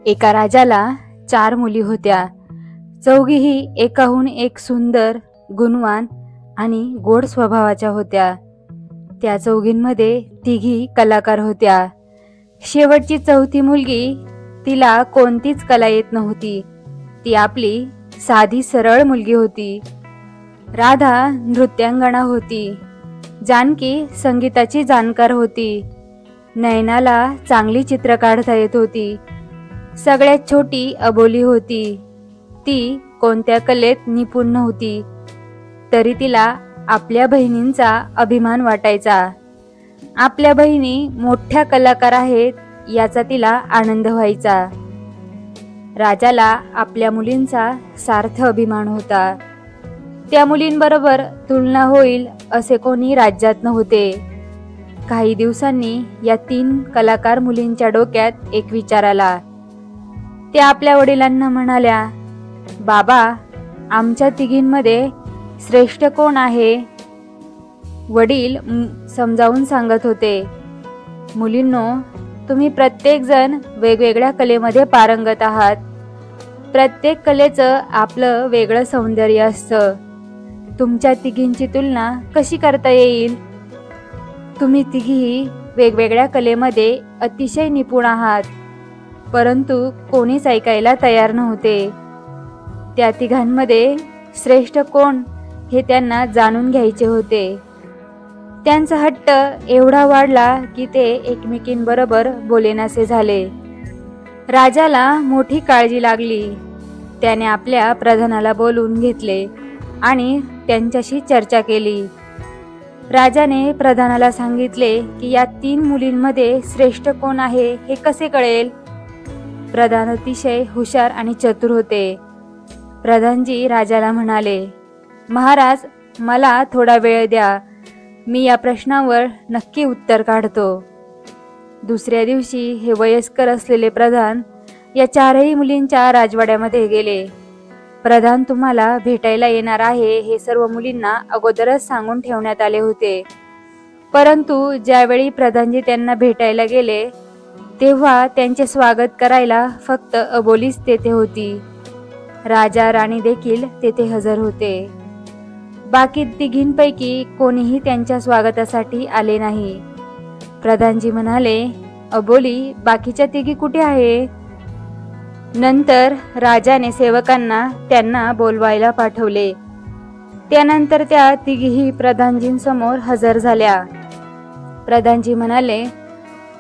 एका राजाला 4 मुली होत्या. चौघीही एकाहून एक सुंदर, गुणवान आणि गोड स्वभावाच्या होत्या. त्या चौघींमध्ये तिघी कलाकार होत्या. शेवटची चौथी मुलगी, तिला कोणतीच कला येत नव्हती. ती आपली साधी सरळ मुलगी होती. राधा नृत्यांगना होती. जानकी संगीताची जाणकार होती. नयनाला चांगली चित्र काढता येत होती. सगळ्यात छोटी अबोली होती. ती कोणत्या कलेत निपुण नव्हती, तरी तिला आपल्या बहिणींचा अभिमान वाटायचा. आपल्या बहिणी मोठ्या कलाकार आहेत याचा तिला आनंद व्हायचा. राजाला आपल्या मुलींचा सार्थ अभिमान होता. त्या मुलींबरोबर तुलना होईल असे कोणी राज्यात नव्हते. काही दिवसांनी या 3 कलाकार मुलींच्या डोक्यात एक विचार आला. त्या आपल्या वडिलांना म्हणाल्या, बाबा, आमच्या तिघींमध्ये श्रेष्ठ कोण आहे? वडील समजावून सांगत होते, मुलींनो, तुम्ही प्रत्येकजण वेगवेगळ्या कलेमध्ये पारंगत आहात. प्रत्येक कलेचं आपलं वेगळं सौंदर्य असतं. तुमच्या तिघींची तुलना कशी करता येईल? तुम्ही तिघीही वेगवेगळ्या कलेमध्ये अतिशय निपुण आहात. परंतु कोणीच ऐकायला तयार नव्हते. त्या तिघांमध्ये श्रेष्ठ कोण हे त्यांना जाणून घ्यायचे होते. त्यांचा हट्ट एवढा वाढला की ते एकमेकींबरोबर बोलेनासे झाले. राजाला मोठी काळजी लागली. त्याने आपल्या प्रधानाला बोलवून घेतले आणि त्यांच्याशी चर्चा केली. राजाने प्रधानाला सांगितले की या 3 मुलींमध्ये श्रेष्ठ कोण आहे हे कसे कळेल? प्रधान अतिशय हुशार आणि चतुर होते. प्रधानजी राजाला म्हणाले, महाराज, मला थोडा वेळ द्या. मी या प्रश्नावर नक्की उत्तर काढतो. दुसऱ्या दिवशी हे वयस्कर असलेले प्रधान या 4ही मुलींच्या राजवाड्यामध्ये गेले. प्रधान तुम्हाला भेटायला येणार आहे हे सर्व मुलींना अगोदरच सांगून ठेवण्यात आले होते. परंतु ज्यावेळी प्रधानजी त्यांना भेटायला गेले तेव्हा त्यांचे स्वागत करायला फक्त अबोलीच तेथे होती. राजा राणी देखील तेथे हजर होते. बाकी तिघींपैकी कोणीही त्यांच्या स्वागतासाठी आले नाही. प्रधानजी म्हणाले, अबोली, बाकीच्या तिघी कुठे आहे? नंतर राजाने सेवकांना त्यांना बोलवायला पाठवले. त्यानंतर त्या तिघीही प्रधानजींसमोर हजर झाल्या. प्रधानजी म्हणाले,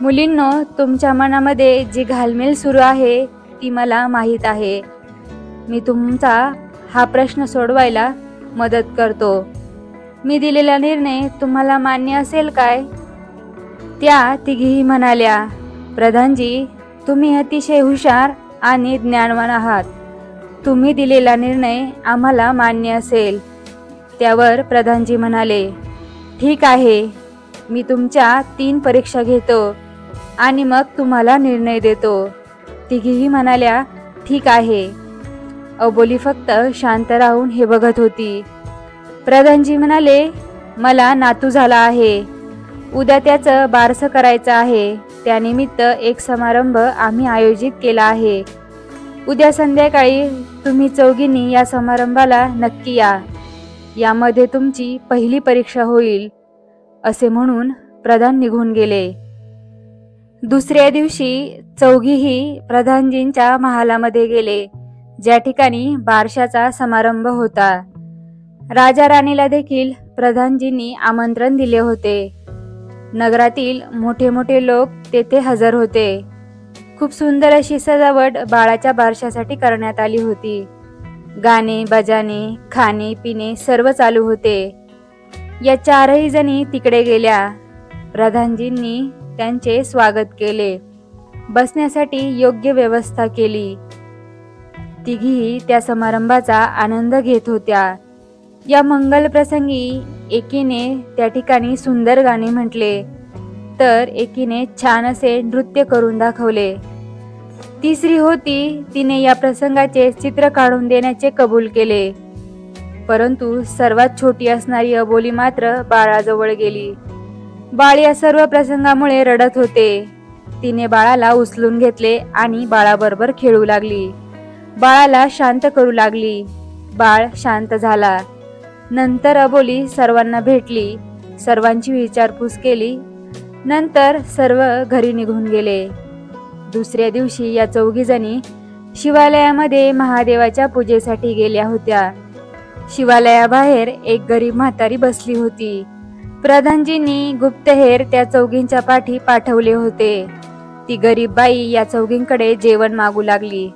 मुलींनो, तुमच्या मनामध्ये जी घालमेल सुरू आहे ती मला माहीत आहे. मी तुमचा हा प्रश्न सोडवायला मदत करतो. मी दिलेला निर्णय तुम्हाला मान्य असेल काय? त्या तिघीही म्हणाल्या, प्रधानजी, तुम्ही अतिशय हुशार आणि ज्ञानवान आहात. तुम्ही दिलेला निर्णय आम्हाला मान्य असेल. त्यावर प्रधानजी म्हणाले, ठीक आहे, मी तुमच्या 3 परीक्षा घेतो आणि मग तुम्हाला निर्णय देतो. तिघीही म्हणाल्या, ठीक आहे. अबोली फक्त शांत राहून हे बघत होती. प्रधानजी म्हणाले, मला नातू झाला आहे. उद्या त्याचं बारसं करायचं आहे. त्यानिमित्त एक समारंभ आम्ही आयोजित केला आहे. उद्या संध्याकाळी तुम्ही चौघींनी या समारंभाला नक्की या. यामध्ये तुमची पहिली परीक्षा होईल. असे म्हणून प्रधान निघून गेले. दुसऱ्या दिवशी चौघीही प्रधानजींच्या महालामध्ये गेले, ज्या ठिकाणी बारशाचा समारंभ होता. राजा राणीला देखील प्रधानजींनी आमंत्रण दिले होते. नगरातील मोठे मोठे लोक तेथे हजर होते. खूप सुंदर अशी सजावट बाळाच्या बारशासाठी करण्यात आली होती. गाणे, बजाने, खाणे पिणे सर्व चालू होते. या 4ही जणी तिकडे गेल्या. प्रधानजींनी त्यांचे स्वागत केले. बसण्यासाठी योग्य व्यवस्था केली. तिघीही त्या समारंभाचा आनंद घेत होत्या. या मंगल प्रसंगी एकीने त्या ठिकाणी सुंदर गाणे म्हटले, तर एकीने छान असे नृत्य करून दाखवले. तिसरी होती, तिने या प्रसंगाचे चित्र काढून देण्याचे कबूल केले. परंतु सर्वात छोटी असणारी अबोली मात्र बाळाजवळ गेली. बाळ या सर्व प्रसंगामुळे रडत होते. तिने बाळाला उचलून घेतले आणि बाळाबरोबर खेळू लागली. बाळाला शांत करू लागली. बाळ शांत झाला. नंतर अबोली सर्वांना भेटली, सर्वांची विचारपूस केली. नंतर सर्व घरी निघून गेले. दुसऱ्या दिवशी या चौघीजणी शिवालयामध्ये महादेवाच्या पूजेसाठी गेल्या होत्या. शिवालयाबाहेर एक गरीब म्हातारी बसली होती. प्रधानजींनी गुप्तहेर त्या चौघींच्या पाठी पाठवले होते. ती गरीब बाई या चौघींकडे जेवण मागू लागली.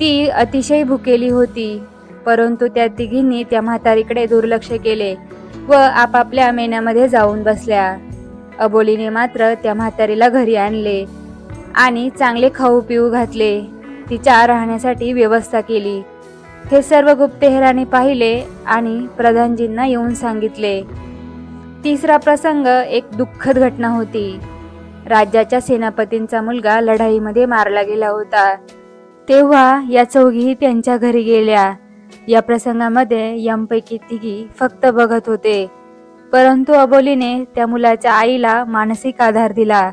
ती अतिशय भुकेली होती, परंतु त्या तिघींनी त्या म्हातारीकडे दुर्लक्ष केले व आपापल्या मेण्यामध्ये जाऊन बसल्या. अबोलीने मात्र त्या म्हातारीला घरी आणले आणि चांगले खाऊ पिऊ घातले. तिच्या राहण्यासाठी व्यवस्था केली. हे सर्व गुप्तहेराने पाहिले आणि प्रधानजींना येऊन सांगितले. तिसरा प्रसंग एक दुःखद घटना होती. राज्याच्या सेनापतींचा मुलगा लढाईमध्ये मारला गेला होता. तेव्हा या चौघी त्यांच्या घरी गेल्या. या प्रसंगामध्ये यांपैकी तिघी फक्त बघत होते, परंतु अबोलीने त्या मुलाच्या आईला मानसिक आधार दिला,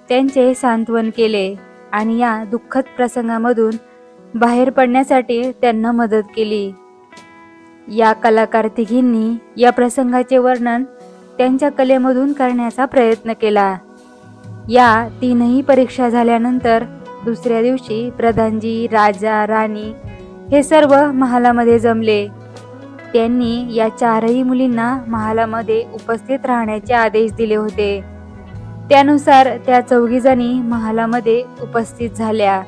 त्यांचे सांत्वन केले आणि या दुःखद प्रसंगामधून बाहेर पडण्यासाठी त्यांना मदत केली. या कलाकार तिघींनी या प्रसंगाचे वर्णन त्यांच्या कलेमधून करण्याचा प्रयत्न केला. या तीनही परीक्षा झाल्यानंतर दुसऱ्या दिवशी प्रधानजी, राजा, राणी हे सर्व महालामध्ये जमले. त्यांनी या चारही मुलींना महालामध्ये उपस्थित राहण्याचे आदेश दिले होते. त्यानुसार त्या चौघीजणी महालामध्ये उपस्थित झाल्या.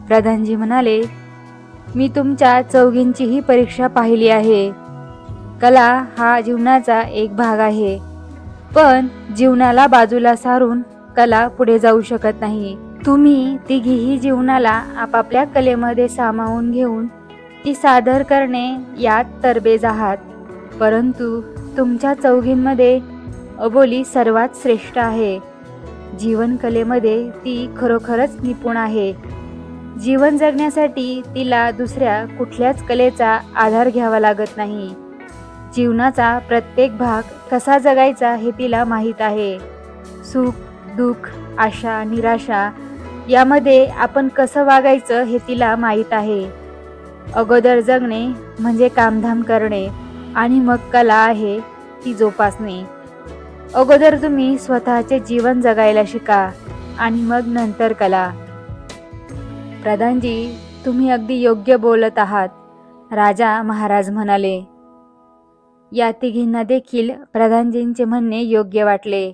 प्रधानजी म्हणाले, मी तुमच्या चौघींचीही परीक्षा पाहिली आहे. कला हा जीवनाचा एक भाग आहे, पण जीवनाला बाजूला सारून कला पुढे जाऊ शकत नाही. तुम्ही तिघीही जीवनाला आपापल्या कलेमध्ये सामावून घेऊन ती सादर करणे यात तरबेज आहात. परंतु तुमच्या चौघींमध्ये अबोली सर्वात श्रेष्ठ आहे. जीवन कलेमध्ये ती खरोखरच निपुण आहे. जीवन जगण्यासाठी तिला दुसऱ्या कुठल्याच कलेचा आधार घ्यावा लागत नाही. जीवनाचा प्रत्येक भाग कसा जगायचा हे तिला माहीत आहे. सुख, दुःख, आशा, निराशा यामध्ये आपण कसं वागायचं हे तिला माहीत आहे. अगोदर जगणे म्हणजे कामधाम करणे आणि मग कला आहे ती जोपासणे. अगोदर तुम्ही स्वतःचे जीवन जगायला शिका आणि मग नंतर कला. प्रधानजी, तुम्ही अगदी योग्य बोलत आहात, राजा महाराज म्हणाले. या तिघींना देखील प्रधानजींचे म्हणणे योग्य वाटले.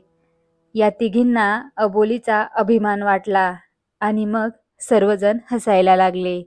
या तिघींना अबोलीचा अभिमान वाटला आणि मग सर्वजण हसायला लागले.